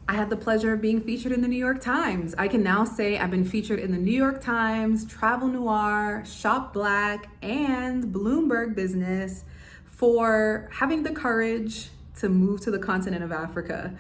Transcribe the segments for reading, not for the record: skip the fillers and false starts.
I had the pleasure of being featured in the New York Times. I can now say I've been featured in the New York Times, Travel Noir, Shop Black, and Bloomberg Business for having the courage to move to the continent of Africa.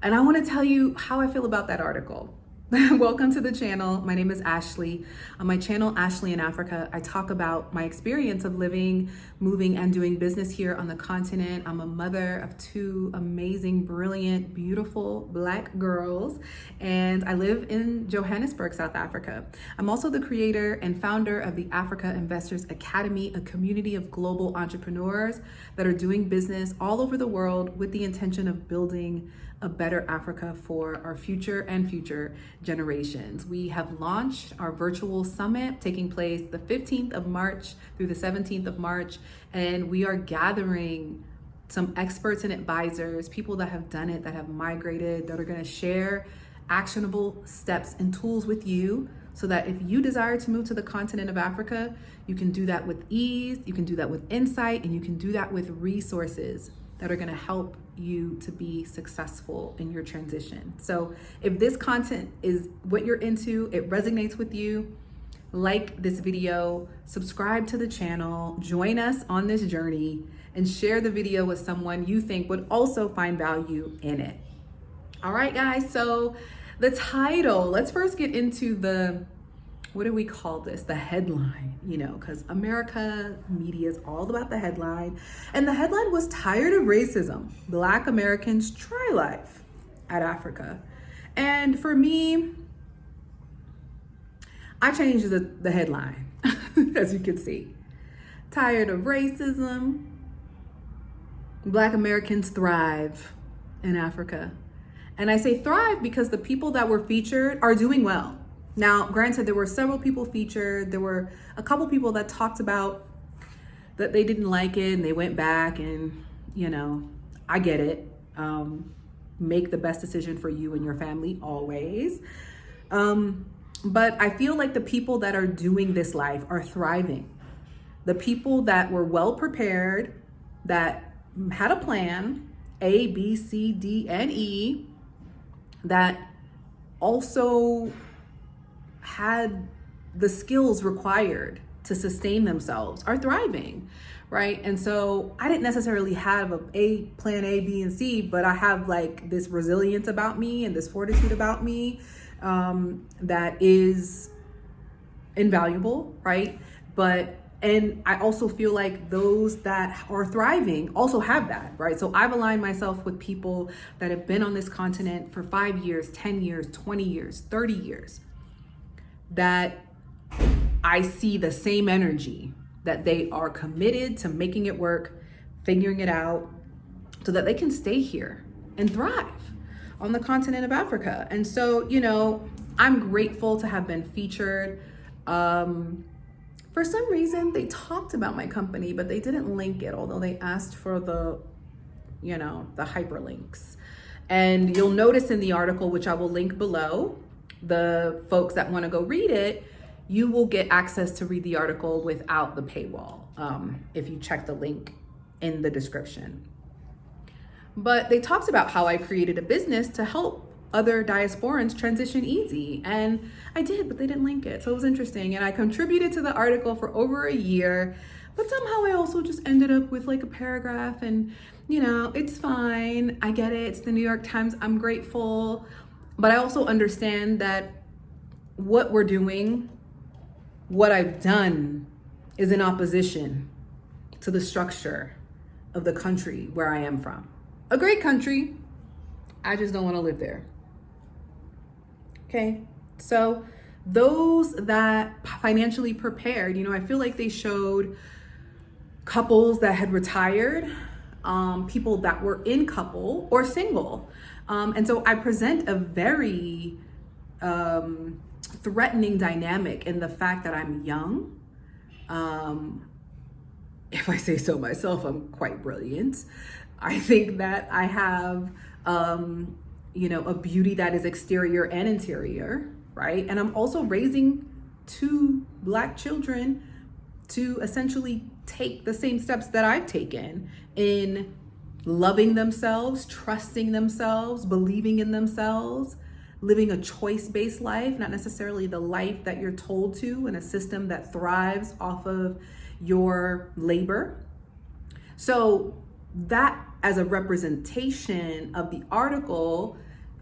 And I want to tell you how I feel about that article. Welcome to the channel. My name is Ashley. On my channel, Ashley in Africa, I talk about my experience of living, moving, and doing business here on the continent. I'm a mother of two amazing, brilliant, beautiful Black girls, and I live in Johannesburg, South Africa. I'm also the creator and founder of the Africa Investors Academy, a community of global entrepreneurs that are doing business all over the world with the intention of building a better Africa for our future and future generations. We have launched our virtual summit taking place the 15th of March through the 17th of March, and we are gathering some experts and advisors, people that have done it, that have migrated, that are going to share actionable steps and tools with you so that if you desire to move to the continent of Africa, you can do that with ease, you can do that with insight, and you can do that with resources that are going to help you to be successful in your transition. So if this content is what you're into, it resonates with you, like this video, subscribe to the channel, join us on this journey, and share the video with someone you think would also find value in it. All right, guys, so the title, let's first get into what do we call this? The headline, because America media is all about the headline. And the headline was "Tired of Racism, Black Americans Try Life at Africa." And for me, I changed the headline, as you can see. Tired of racism, Black Americans thrive in Africa. And I say thrive because the people that were featured are doing well. Now, granted, there were several people featured. There were a couple people that talked about that they didn't like it and they went back, and, I get it. Make the best decision for you and your family always. But I feel like the people that are doing this life are thriving. The people that were well prepared, that had a plan, A, B, C, D, and E, that also had the skills required to sustain themselves, are thriving, right? And so I didn't necessarily have a plan A, B, and C, but I have like this resilience about me and this fortitude about me that is invaluable, right? And I also feel like those that are thriving also have that, right? So I've aligned myself with people that have been on this continent for 5 years, 10 years, 20 years, 30 years, that I see the same energy, that they are committed to making it work, figuring it out, so that they can stay here and thrive on the continent of Africa. And so, I'm grateful to have been featured. For some reason, they talked about my company, but they didn't link it, although they asked for the hyperlinks. And you'll notice in the article, which I will link below, the folks that want to go read it, you will get access to read the article without the paywall if you check the link in the description. But they talked about how I created a business to help other diasporans transition easy. And I did, but they didn't link it. So it was interesting. And I contributed to the article for over a year, but somehow I also just ended up with like a paragraph, and it's fine. I get it. It's the New York Times. I'm grateful. But I also understand that what we're doing, what I've done, is in opposition to the structure of the country where I am from. A great country, I just don't want to live there. Okay, so those that financially prepared, I feel like they showed couples that had retired, people that were in couple or single. And so I present a very threatening dynamic in the fact that I'm young. If I say so myself, I'm quite brilliant. I think that I have, a beauty that is exterior and interior, right? And I'm also raising two Black children to essentially take the same steps that I've taken in loving themselves, trusting themselves, believing in themselves, living a choice-based life, not necessarily the life that you're told to in a system that thrives off of your labor. So that as a representation of the article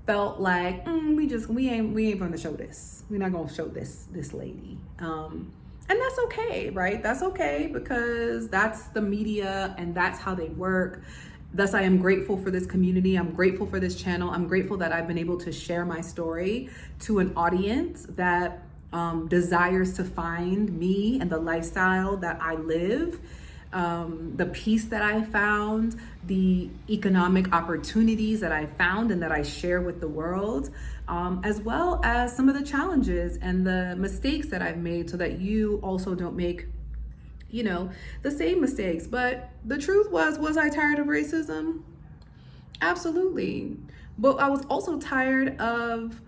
felt like we ain't gonna show this. We're not gonna show this lady. And that's okay, right? That's okay, because that's the media and that's how they work. Thus, I am grateful for this community. I'm grateful for this channel. I'm grateful that I've been able to share my story to an audience that desires to find me and the lifestyle that I live, the peace that I found, the economic opportunities that I found and that I share with the world, as well as some of the challenges and the mistakes that I've made so that you also don't make the same mistakes. But the truth was I tired of racism? Absolutely. But I was also tired of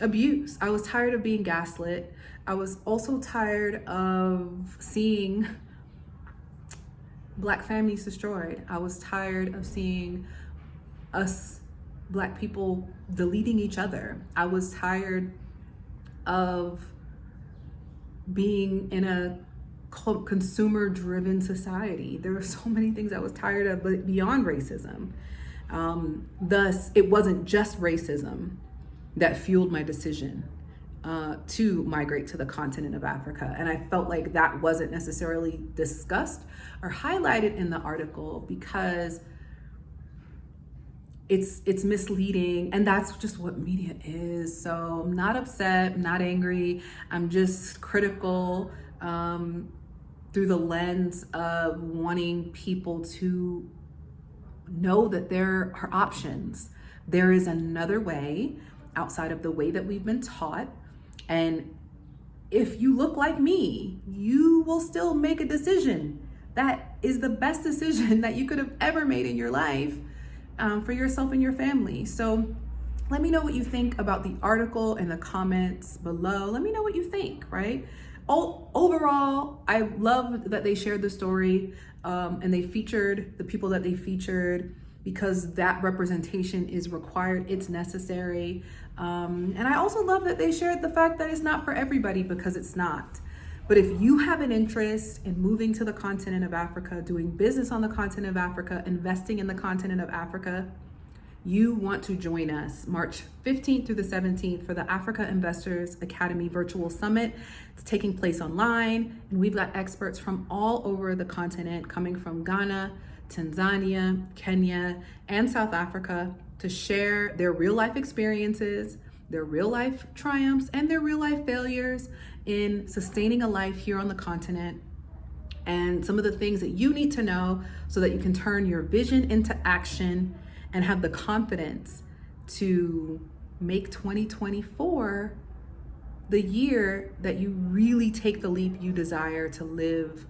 abuse. I was tired of being gaslit. I was also tired of seeing Black families destroyed. I was tired of seeing us Black people deleting each other. I was tired of being in a consumer-driven society. There were so many things I was tired of, but beyond racism. Thus, it wasn't just racism that fueled my decision to migrate to the continent of Africa. And I felt like that wasn't necessarily discussed or highlighted in the article because it's misleading, and that's just what media is. So I'm not upset, I'm not angry, I'm just critical through the lens of wanting people to know that there are options. There is another way outside of the way that we've been taught. And if you look like me, you will still make a decision that is the best decision that you could have ever made in your life for yourself and your family. So let me know what you think about the article in the comments below. Let me know what you think, right? Overall, I love that they shared the story and they featured the people that they featured, because that representation is required, it's necessary. And I also love that they shared the fact that it's not for everybody, because it's not. But if you have an interest in moving to the continent of Africa, doing business on the continent of Africa, investing in the continent of Africa, you want to join us March 15th through the 17th for the Africa Investors Academy Virtual Summit. It's taking place online, and we've got experts from all over the continent coming from Ghana, Tanzania, Kenya, and South Africa to share their real life experiences, their real life triumphs, and their real life failures in sustaining a life here on the continent, and some of the things that you need to know so that you can turn your vision into action and have the confidence to make 2024 the year that you really take the leap you desire to live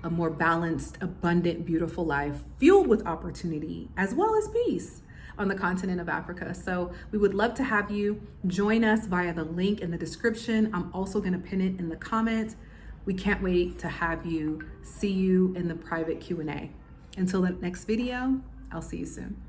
a more balanced, abundant, beautiful life fueled with opportunity as well as peace on the continent of Africa. So we would love to have you join us via the link in the description. I'm also going to pin it in the comments. We can't wait to have you. See you in the private Q&A. Until the next video, I'll see you soon.